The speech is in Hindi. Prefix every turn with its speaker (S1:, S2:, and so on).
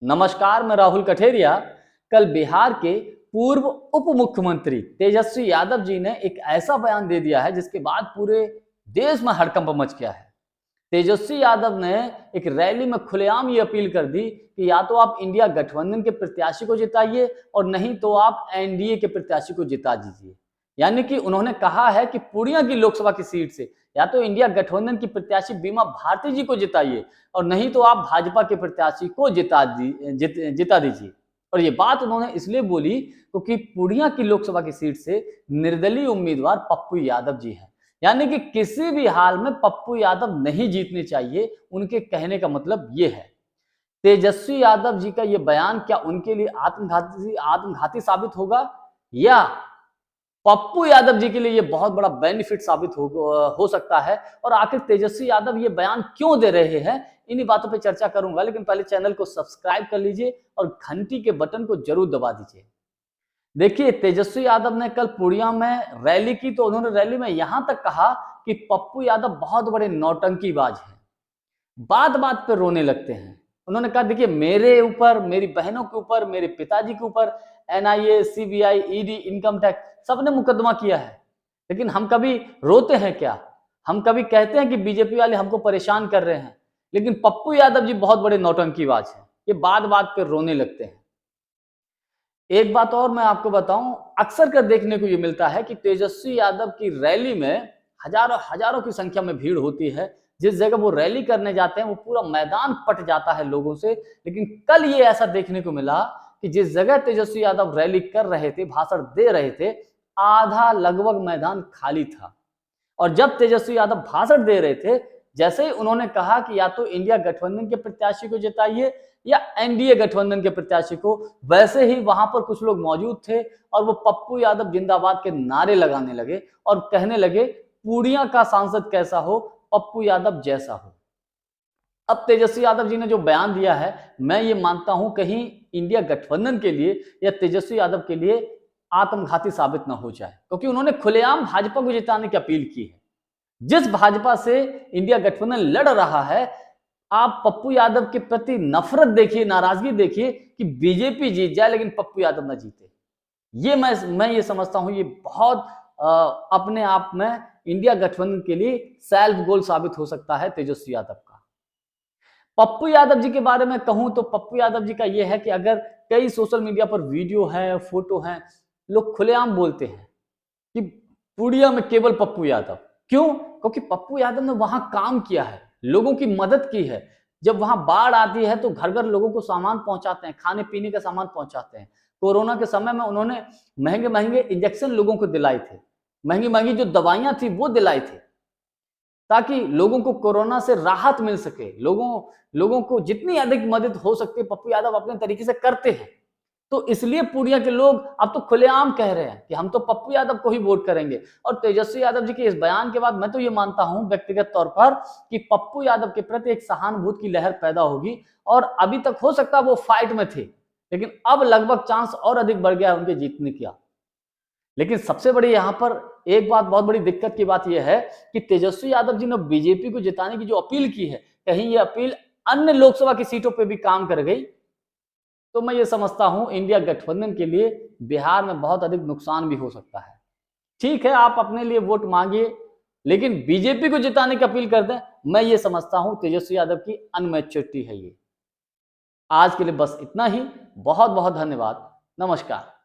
S1: नमस्कार, मैं राहुल कठेरिया। कल बिहार के पूर्व उप मुख्यमंत्री तेजस्वी यादव जी ने एक ऐसा बयान दे दिया है जिसके बाद पूरे देश में हड़कंप मच गया है। तेजस्वी यादव ने एक रैली में खुलेआम ये अपील कर दी कि या तो आप इंडिया गठबंधन के प्रत्याशी को जिताइए और नहीं तो आप एनडीए के प्रत्याशी को जिता दीजिए। यानी कि उन्होंने कहा है कि पूर्णिया की लोकसभा की सीट से या तो इंडिया गठबंधन की प्रत्याशी बीमा भारती जी को जिताइए और नहीं तो आप भाजपा के प्रत्याशी को जिता दीजिए। और ये बात उन्होंने इसलिए बोली क्योंकि पूर्णिया की लोकसभा की सीट से निर्दलीय उम्मीदवार पप्पू यादव जी हैं। यानी कि किसी भी हाल में पप्पू यादव नहीं जीतने चाहिए, उनके कहने का मतलब ये है। तेजस्वी यादव जी का ये बयान क्या उनके लिए आत्मघाती साबित होगा या पप्पू यादव जी के लिए ये बहुत बड़ा बेनिफिट साबित हो सकता है? और आखिर तेजस्वी यादव ये बयान क्यों दे रहे हैं, इन्हीं बातों पे चर्चा करूंगा। लेकिन पहले चैनल को सब्सक्राइब कर लीजिए और घंटी के बटन को जरूर दबा दीजिए। देखिए, तेजस्वी यादव ने कल पूर्णिया में रैली की तो उन्होंने रैली में यहां तक कहा कि पप्पू यादव बहुत बड़े नौटंकीबाज हैं, बात बात पे रोने लगते हैं। उन्होंने कहा देखिए, मेरे ऊपर, मेरी बहनों के ऊपर, मेरे पिताजी के ऊपर NIA, CBI, ED, income tax सबने मुकदमा किया है, लेकिन हम कभी रोते हैं क्या? हम कभी कहते हैं कि बीजेपी वाले हमको परेशान कर रहे हैं? लेकिन पप्पू यादव जी बहुत बड़े नौटंकीबाज हैं, ये बात बात पे रोने लगते हैं। एक बात और मैं आपको बताऊं, अक्सर कर देखने को ये मिलता है कि तेजस्वी यादव की रैली में हजारों हजारों की संख्या में भीड़ होती है। जिस जगह वो रैली करने जाते हैं वो पूरा मैदान पट जाता है लोगों से। लेकिन कल ये ऐसा देखने को मिला कि जिस जगह तेजस्वी यादव रैली कर रहे थे, भाषण दे रहे थे, आधा लगभग मैदान खाली था। और जब तेजस्वी यादव भाषण दे रहे थे, जैसे ही उन्होंने कहा कि या तो इंडिया गठबंधन के प्रत्याशी को जिताइए या एनडीए गठबंधन के प्रत्याशी को, वैसे ही वहां पर कुछ लोग मौजूद थे और वो पप्पू यादव जिंदाबाद के नारे लगाने लगे और कहने लगे पूर्णिया का सांसद कैसा हो, पप्पू यादव जैसा हो। अब तेजस्वी यादव जी ने जो बयान दिया है, मैं ये मानता हूं कहीं इंडिया गठबंधन के लिए या तेजस्वी यादव के लिए आत्मघाती साबित ना हो जाए, क्योंकि उन्होंने खुलेआम भाजपा को जिताने की अपील की है। जिस भाजपा से इंडिया गठबंधन लड़ रहा है, आप पप्पू यादव के प्रति नफरत देखिए, नाराजगी देखिए कि बीजेपी जीत जाए लेकिन पप्पू यादव ना जीते। ये मैं ये समझता हूं ये बहुत अपने आप में इंडिया गठबंधन के लिए सेल्फ गोल साबित हो सकता है तेजस्वी यादव का। पप्पू यादव जी के बारे में कहूं तो पप्पू यादव जी का यह है कि अगर कई सोशल मीडिया पर वीडियो है, फोटो है, लोग खुलेआम बोलते हैं कि पूर्णिया में केवल पप्पू यादव। क्यों? क्योंकि पप्पू यादव ने वहां काम किया है, लोगों की मदद की है। जब वहां बाढ़ आती है तो घर घर लोगों को सामान पहुंचाते हैं, खाने पीने का सामान पहुंचाते हैं। कोरोना के समय में उन्होंने महंगे महंगे इंजेक्शन लोगों को दिलाए थे, महंगी महंगी जो दवाइयां थी वो दिलाई थी, ताकि लोगों को कोरोना से राहत मिल सके। लोगों को जितनी अधिक मदद हो सकती है पप्पू यादव अपने तरीके से करते हैं। तो इसलिए पूर्णिया के लोग अब तो खुलेआम कह रहे हैं कि हम तो पप्पू यादव को ही वोट करेंगे। और तेजस्वी यादव जी के इस बयान के बाद मैं तो ये मानता हूं व्यक्तिगत तौर पर कि पप्पू यादव के प्रति एक सहानुभूति की लहर पैदा होगी। और अभी तक हो सकता है वो फाइट में थे, लेकिन अब लगभग चांस और अधिक बढ़ गया उनके जीतने का। लेकिन सबसे बड़ी यहाँ पर एक बात, बहुत बड़ी दिक्कत की बात यह है कि तेजस्वी यादव जी ने बीजेपी को जिताने की जो अपील की है, कहीं ये अपील अन्य लोकसभा की सीटों पर भी काम कर गई। तो मैं ये समझता हूं इंडिया गठबंधन के लिए बिहार में बहुत अधिक नुकसान भी हो सकता है। ठीक है, आप अपने लिए वोट मांगिए, लेकिन बीजेपी को जिताने की अपील कर दें, मैं ये समझता हूं तेजस्वी यादव की अनमैच्योरिटी है ये। आज के लिए बस इतना ही। बहुत बहुत धन्यवाद। नमस्कार।